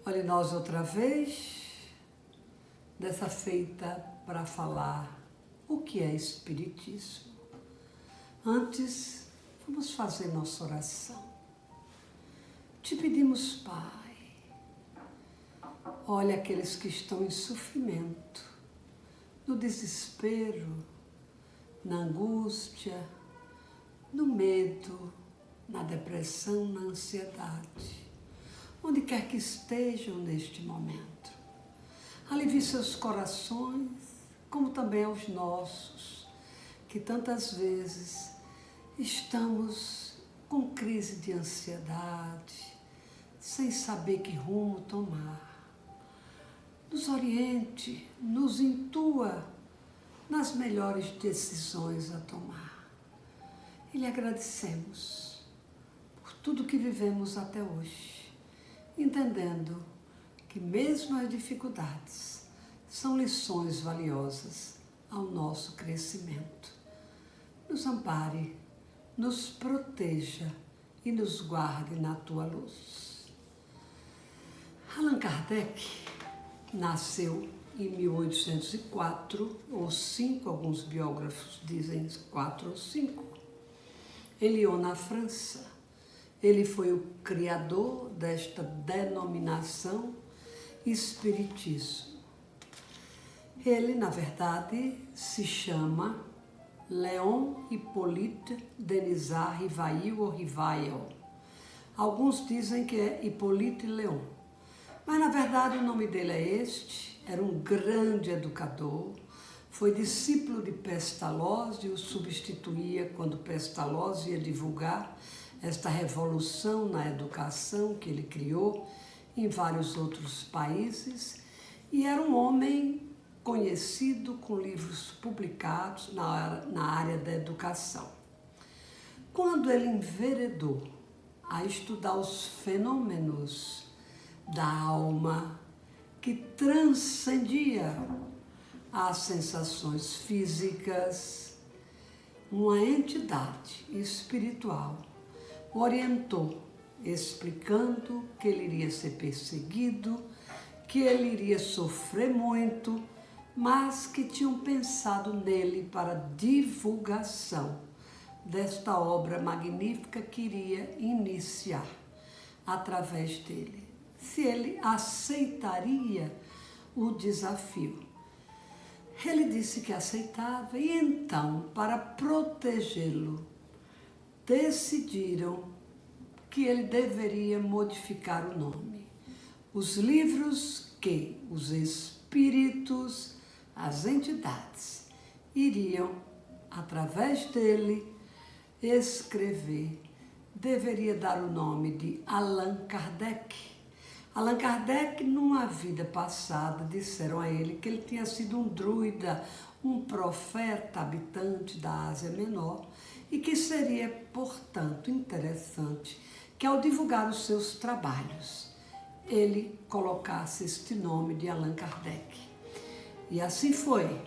Olhe nós outra vez, dessa feita para falar o que é Espiritismo. Antes, vamos fazer nossa oração. Te pedimos, Pai, olha aqueles que estão em sofrimento, no desespero, na angústia, no medo, na depressão, na ansiedade, onde quer que estejam neste momento. Alivie seus corações, como também aos nossos, que tantas vezes estamos com crise de ansiedade, sem saber que rumo tomar. Nos oriente, nos intua nas melhores decisões a tomar. E lhe agradecemos por tudo que vivemos até hoje, entendendo que mesmo as dificuldades são lições valiosas ao nosso crescimento. Nos ampare, nos proteja e nos guarde na tua luz. Allan Kardec nasceu em 1804 ou 5, alguns biógrafos dizem 4 ou 5, em Lyon, na França. Ele foi o criador desta denominação Espiritismo. Ele, na verdade, se chama Léon Hippolyte Denisard Rivail ou Rivail. Alguns dizem que é Hippolyte Léon, mas na verdade o nome dele é este. Era um grande educador, foi discípulo de Pestalozzi, o substituía quando Pestalozzi ia divulgar esta revolução na educação que ele criou em vários outros países, e era um homem conhecido com livros publicados na área da educação. Quando ele enveredou a estudar os fenômenos da alma que transcendia as sensações físicas, uma entidade espiritual o orientou, explicando que ele iria ser perseguido, que ele iria sofrer muito, mas que tinham pensado nele para divulgação desta obra magnífica que iria iniciar através dele, se ele aceitaria o desafio. Ele disse que aceitava e então, para protegê-lo, decidiram que ele deveria modificar o nome. Os livros que os espíritos, as entidades, iriam, através dele, escrever, deveria dar o nome de Allan Kardec. Allan Kardec, numa vida passada, disseram a ele que ele tinha sido um druida, um profeta habitante da Ásia Menor, e que seria, portanto, interessante que, ao divulgar os seus trabalhos, ele colocasse este nome de Allan Kardec. E assim foi.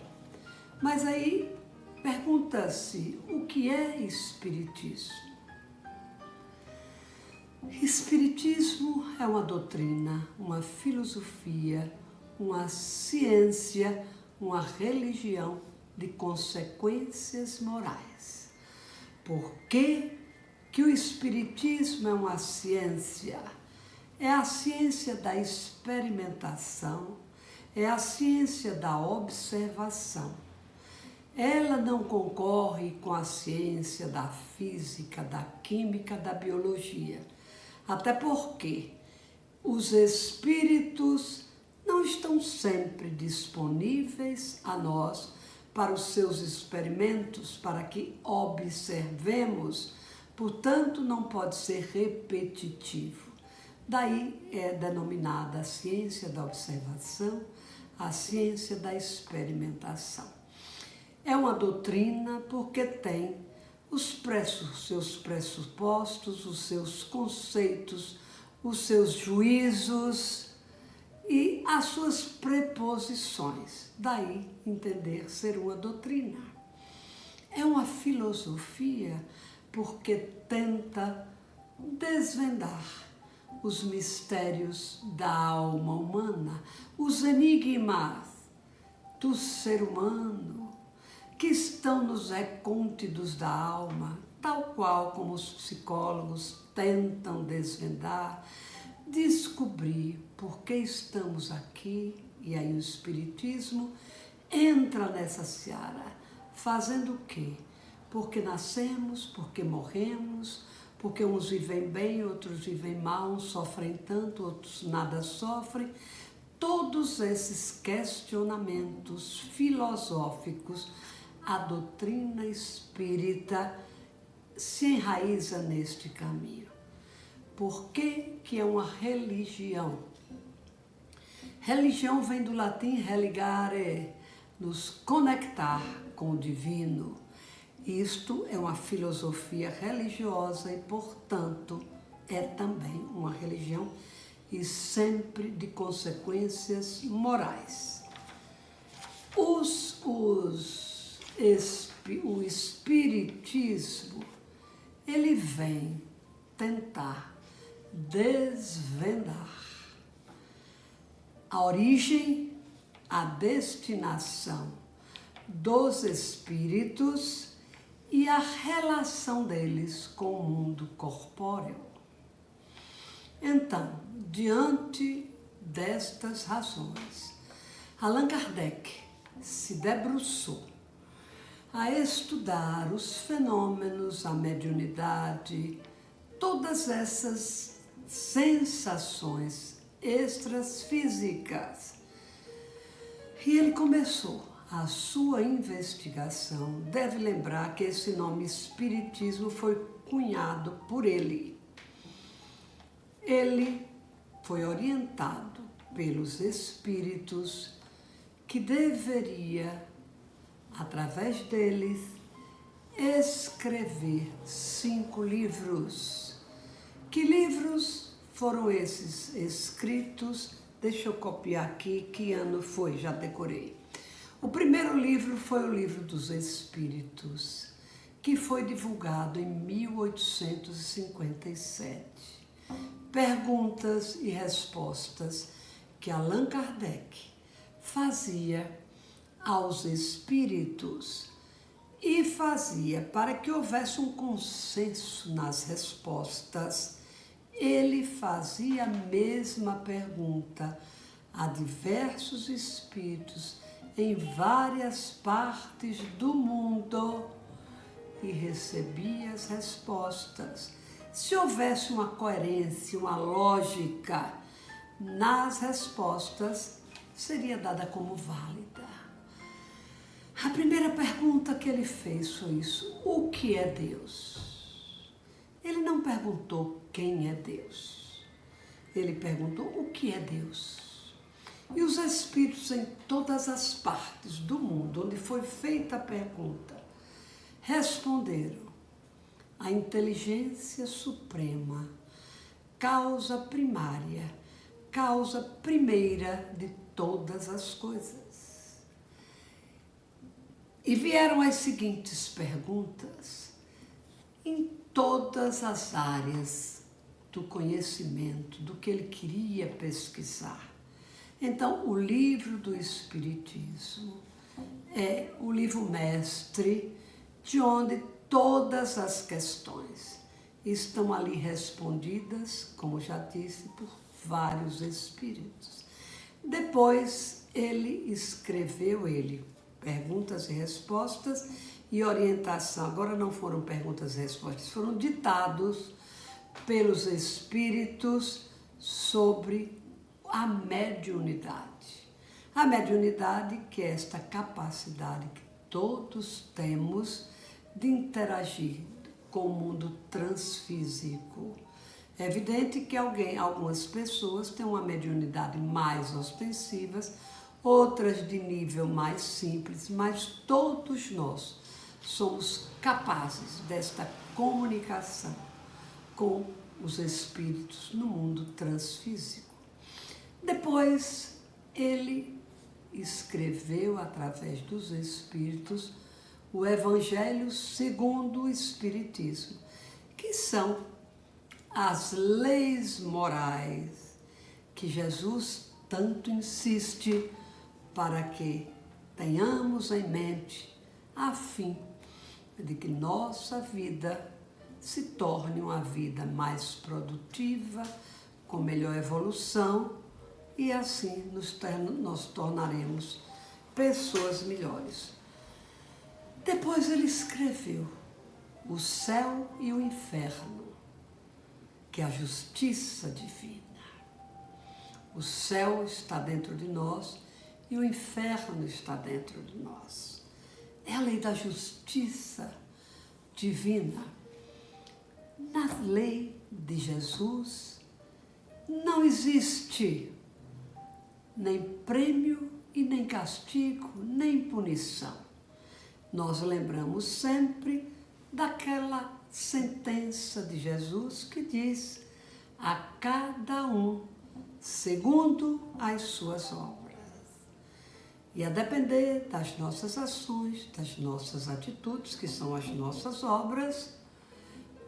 Mas aí pergunta-se, o que é Espiritismo? Espiritismo é uma doutrina, uma filosofia, uma ciência, uma religião de consequências morais. Por que o Espiritismo é uma ciência? É a ciência da experimentação, é a ciência da observação. Ela não concorre com a ciência da física, da química, da biologia. Até porque os espíritos não estão sempre disponíveis a nós para os seus experimentos, para que observemos, portanto não pode ser repetitivo. Daí é denominada a ciência da observação, a ciência da experimentação. É uma doutrina porque tem seus pressupostos, os seus conceitos, os seus juízos e as suas preposições. Daí entender ser uma doutrina. É uma filosofia porque tenta desvendar os mistérios da alma humana, os enigmas do ser humano que estão nos recônditos da alma, tal qual como os psicólogos tentam desvendar, descobrir por que estamos aqui. E aí o Espiritismo entra nessa seara, fazendo o quê? Porque nascemos, porque morremos, porque uns vivem bem, outros vivem mal, uns sofrem tanto, outros nada sofrem. Todos esses questionamentos filosóficos, a doutrina espírita se enraiza neste caminho. Por que que é uma religião? Religião vem do latim religare, nos conectar com o divino. Isto é uma filosofia religiosa e, portanto, é também uma religião e sempre de consequências morais. O Espiritismo, ele vem tentar desvendar a origem, a destinação dos espíritos e a relação deles com o mundo corpóreo. Então, diante destas razões, Allan Kardec se debruçou a estudar os fenômenos, a mediunidade, todas essas sensações extrafísicas. E ele começou a sua investigação. Deve lembrar que esse nome Espiritismo foi cunhado por ele. Ele foi orientado pelos espíritos que deveria, através deles, escrever 5 livros. Que livros foram esses escritos? Deixa eu copiar aqui, que ano foi, já decorei. O primeiro livro foi o Livro dos Espíritos, que foi divulgado em 1857. Perguntas e respostas que Allan Kardec fazia aos espíritos e fazia para que houvesse um consenso nas respostas. Ele fazia a mesma pergunta a diversos espíritos em várias partes do mundo e recebia as respostas. Se houvesse uma coerência, uma lógica nas respostas, seria dada como válida. A primeira pergunta que ele fez foi isso: o que é Deus? Ele não perguntou quem é Deus. Ele perguntou o que é Deus. E os espíritos em todas as partes do mundo onde foi feita a pergunta responderam: a inteligência suprema, causa primária, causa primeira de todas as coisas. E vieram as seguintes perguntas em todas as áreas do conhecimento, do que ele queria pesquisar. Então, o livro do Espiritismo é o livro mestre de onde todas as questões estão ali respondidas, como já disse, por vários espíritos. Depois ele escreveu, perguntas e respostas e orientação. Agora não foram perguntas e respostas, foram ditados pelos espíritos sobre a mediunidade. A mediunidade, que é esta capacidade que todos temos de interagir com o mundo transfísico. É evidente que algumas pessoas têm uma mediunidade mais ostensiva, outras de nível mais simples, mas todos nós somos capazes desta comunicação com os espíritos no mundo transfísico. Depois, ele escreveu, através dos espíritos, o Evangelho segundo o Espiritismo, que são as leis morais que Jesus tanto insiste para que tenhamos em mente, a fim de que nossa vida se torne uma vida mais produtiva, com melhor evolução, e assim nós tornaremos pessoas melhores. Depois ele escreveu o céu e o inferno, que é a justiça divina. O céu está dentro de nós e o inferno está dentro de nós. É a lei da justiça divina. Na lei de Jesus não existe nem prêmio e nem castigo, nem punição. Nós lembramos sempre daquela sentença de Jesus que diz: a cada um segundo as suas obras. E a depender das nossas ações, das nossas atitudes, que são as nossas obras,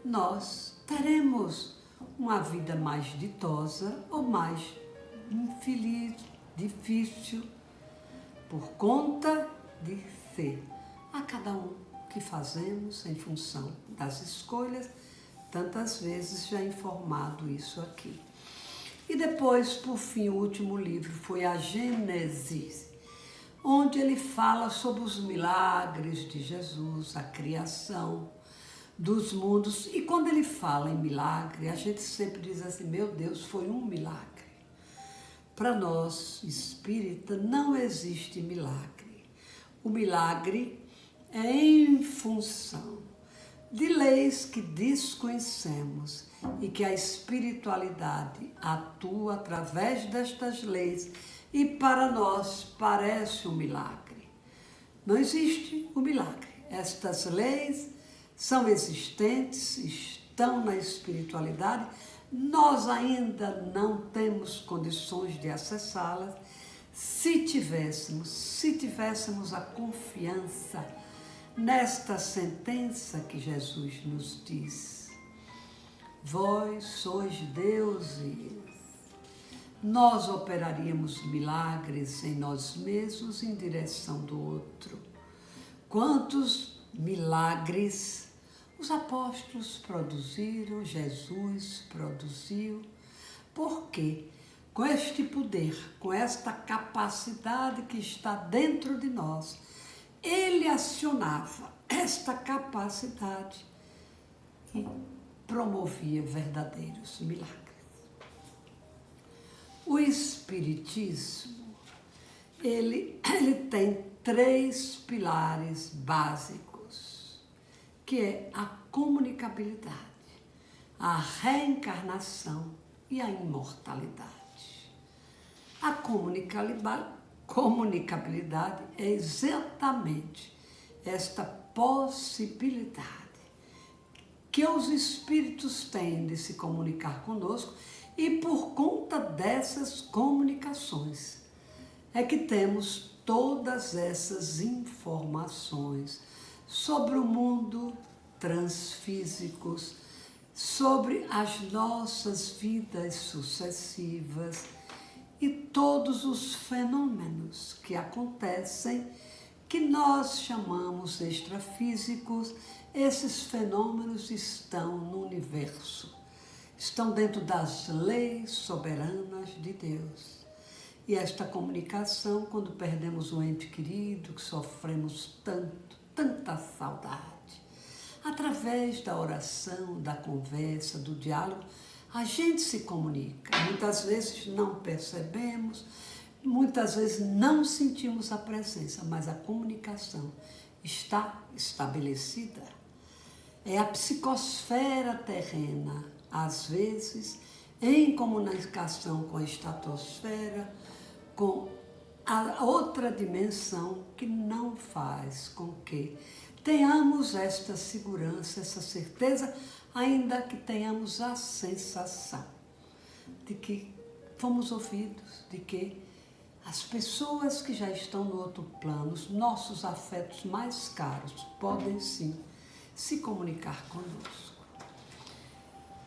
nós teremos uma vida mais ditosa ou mais infeliz, difícil, por conta de ser a cada um que fazemos em função das escolhas, tantas vezes já informado isso aqui. E depois, por fim, o último livro foi a Gênesis, onde ele fala sobre os milagres de Jesus, a criação dos mundos. E quando ele fala em milagre, a gente sempre diz assim: meu Deus, foi um milagre. Para nós, espírita, não existe milagre. O milagre é em função de leis que desconhecemos e que a espiritualidade atua através destas leis e para nós parece um milagre. Não existe o milagre. Estas leis são existentes, estão na espiritualidade, nós ainda não temos condições de acessá-las. Se tivéssemos a confiança nesta sentença que Jesus nos diz: vós sois deuses, nós operaríamos milagres em nós mesmos em direção do outro. Quantos milagres os apóstolos produziram, Jesus produziu, porque com este poder, com esta capacidade que está dentro de nós, ele acionava esta capacidade e promovia verdadeiros milagres. O Espiritismo, ele tem 3 pilares básicos, que é a comunicabilidade, a reencarnação e a imortalidade. A comunicabilidade é exatamente esta possibilidade que os espíritos têm de se comunicar conosco, e por conta dessas comunicações é que temos todas essas informações sobre o mundo transfísicos, sobre as nossas vidas sucessivas e todos os fenômenos que acontecem, que nós chamamos extrafísicos. Esses fenômenos estão no universo, estão dentro das leis soberanas de Deus. E esta comunicação, quando perdemos um ente querido, que sofremos tanta saudade, através da oração, da conversa, do diálogo, a gente se comunica. Muitas vezes não percebemos, muitas vezes não sentimos a presença, mas a comunicação está estabelecida. É a psicosfera terrena, às vezes, em comunicação com a estratosfera, com a outra dimensão, que não faz com que tenhamos esta segurança, essa certeza, ainda que tenhamos a sensação de que fomos ouvidos, de que as pessoas que já estão no outro plano, os nossos afetos mais caros, podem sim se comunicar conosco.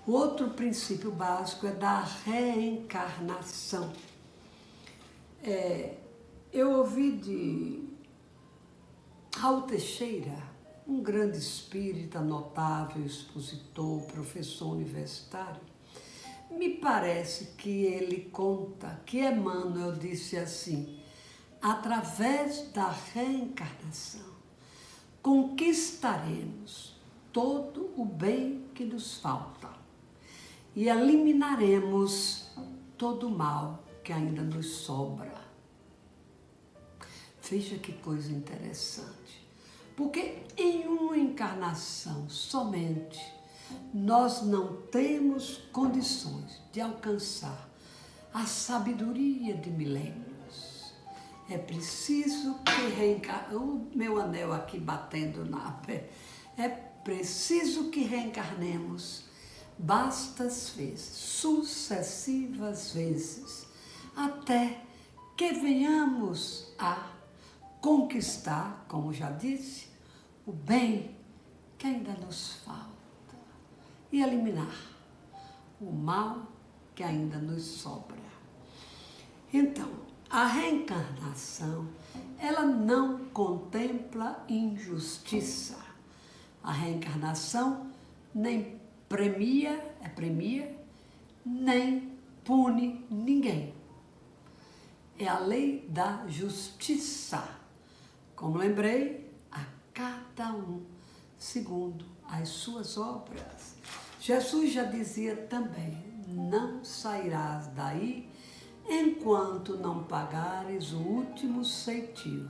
O outro princípio básico é da reencarnação. Eu ouvi de Raul Teixeira, um grande espírita, notável, expositor, professor universitário. Me parece que ele conta que Emmanuel disse assim: através da reencarnação, conquistaremos todo o bem que nos falta e eliminaremos todo o mal que ainda nos sobra. Veja que coisa interessante, porque em uma encarnação somente nós não temos condições de alcançar a sabedoria de milênios. É preciso que reencarnemos. O meu anel aqui batendo na pé. É preciso que reencarnemos bastas vezes, sucessivas vezes, até que venhamos a conquistar, como já disse, o bem que ainda nos falta e eliminar o mal que ainda nos sobra. Então, a reencarnação, ela não contempla injustiça. A reencarnação nem premia, nem pune ninguém. É a lei da justiça. Como lembrei, a cada um segundo as suas obras. Jesus já dizia também: não sairás daí enquanto não pagares o último ceitil.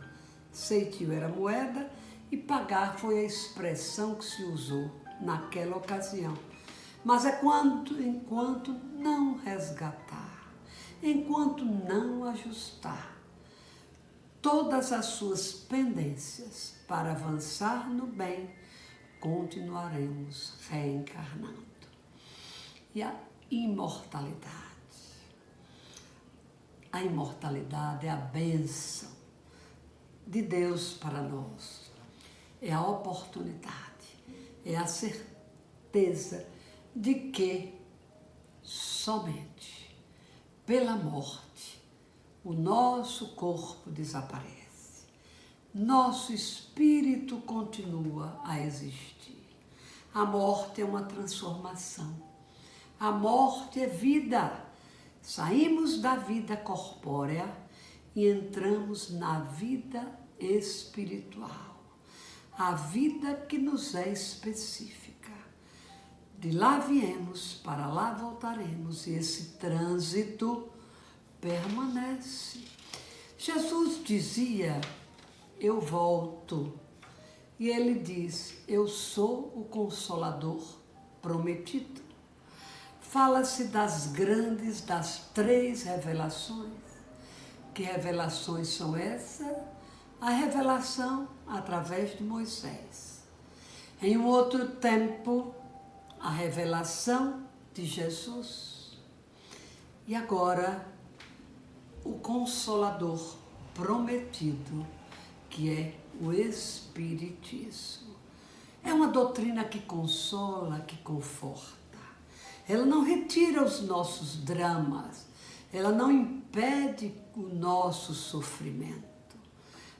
Ceitil era moeda e pagar foi a expressão que se usou naquela ocasião. Mas é enquanto não resgatar, enquanto não ajustar todas as suas pendências para avançar no bem, continuaremos reencarnando. E a imortalidade. A imortalidade é a bênção de Deus para nós. É a oportunidade, é a certeza de que somente pela morte o nosso corpo desaparece. Nosso espírito continua a existir. A morte é uma transformação. A morte é vida. Saímos da vida corpórea e entramos na vida espiritual. A vida que nos é específica. De lá viemos, para lá voltaremos, e esse trânsito permanece. Jesus dizia: eu volto. E ele diz: eu sou o Consolador prometido. Fala-se das três revelações. Que revelações são essas? A revelação através de Moisés. Em um outro tempo, a revelação de Jesus. E agora, o Consolador prometido, que é o Espiritismo. É uma doutrina que consola, que conforta. Ela não retira os nossos dramas, ela não impede o nosso sofrimento,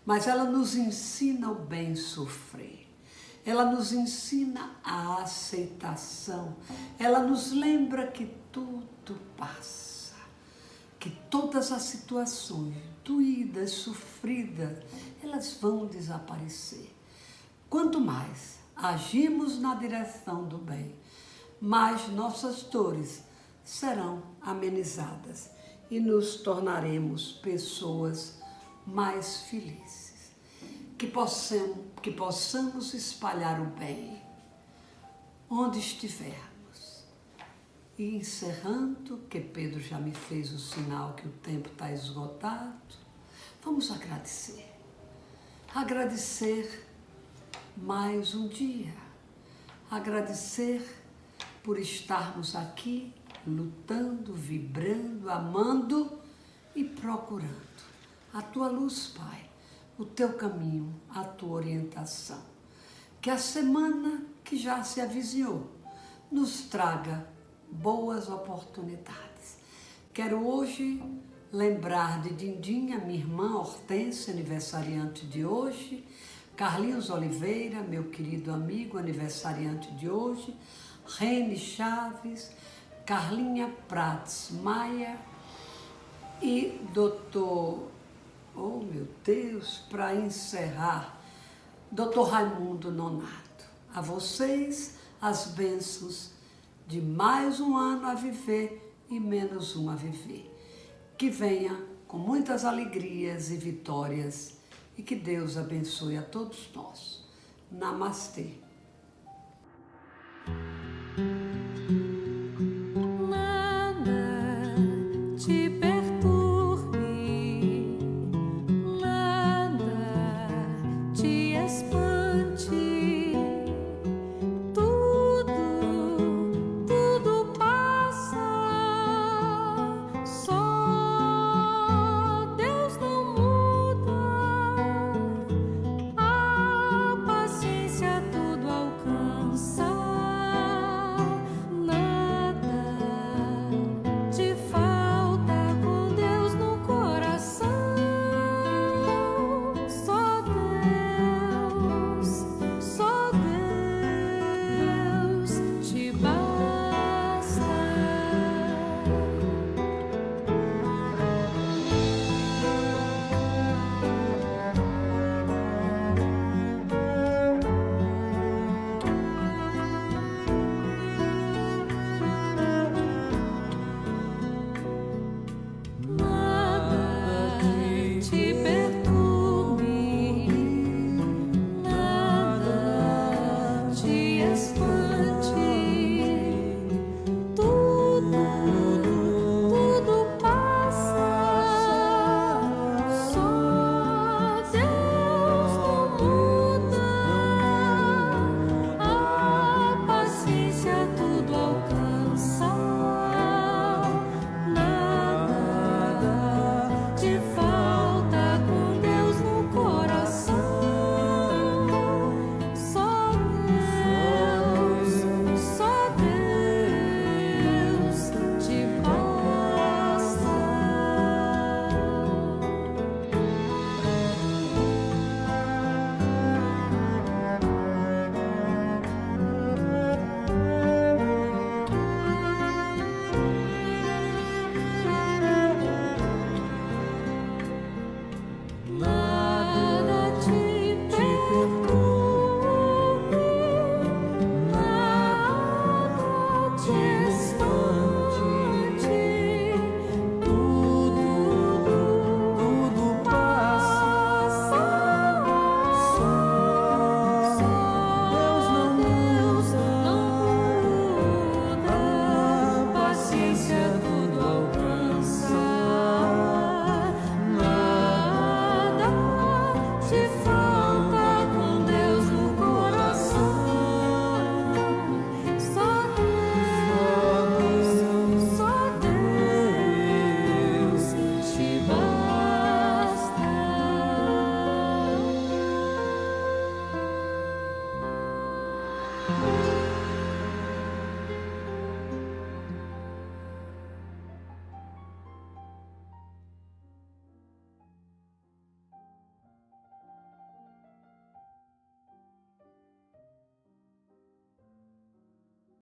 mas ela nos ensina o bem sofrer. Ela nos ensina a aceitação. Ela nos lembra que tudo passa, que todas as situações doídas, sofridas, elas vão desaparecer. Quanto mais agimos na direção do bem, mais nossas dores serão amenizadas e nos tornaremos pessoas mais felizes. Que possamos espalhar o bem onde estivermos. E encerrando, que Pedro já me fez o sinal que o tempo está esgotado, vamos agradecer. Agradecer mais um dia. Agradecer por estarmos aqui, lutando, vibrando, amando e procurando a Tua luz, Pai, o Teu caminho, a Tua orientação. Que a semana que já se avizinhou nos traga boas oportunidades. Quero hoje lembrar de Dindinha, minha irmã Hortência, aniversariante de hoje, Carlinhos Oliveira, meu querido amigo, aniversariante de hoje, Rene Chaves, Carlinha Prats Maia e doutor, oh meu Deus, para encerrar, doutor Raimundo Nonato. A vocês as bênçãos de mais um ano a viver e menos um a viver. Que venha com muitas alegrias e vitórias e que Deus abençoe a todos nós. Namastê. Tudo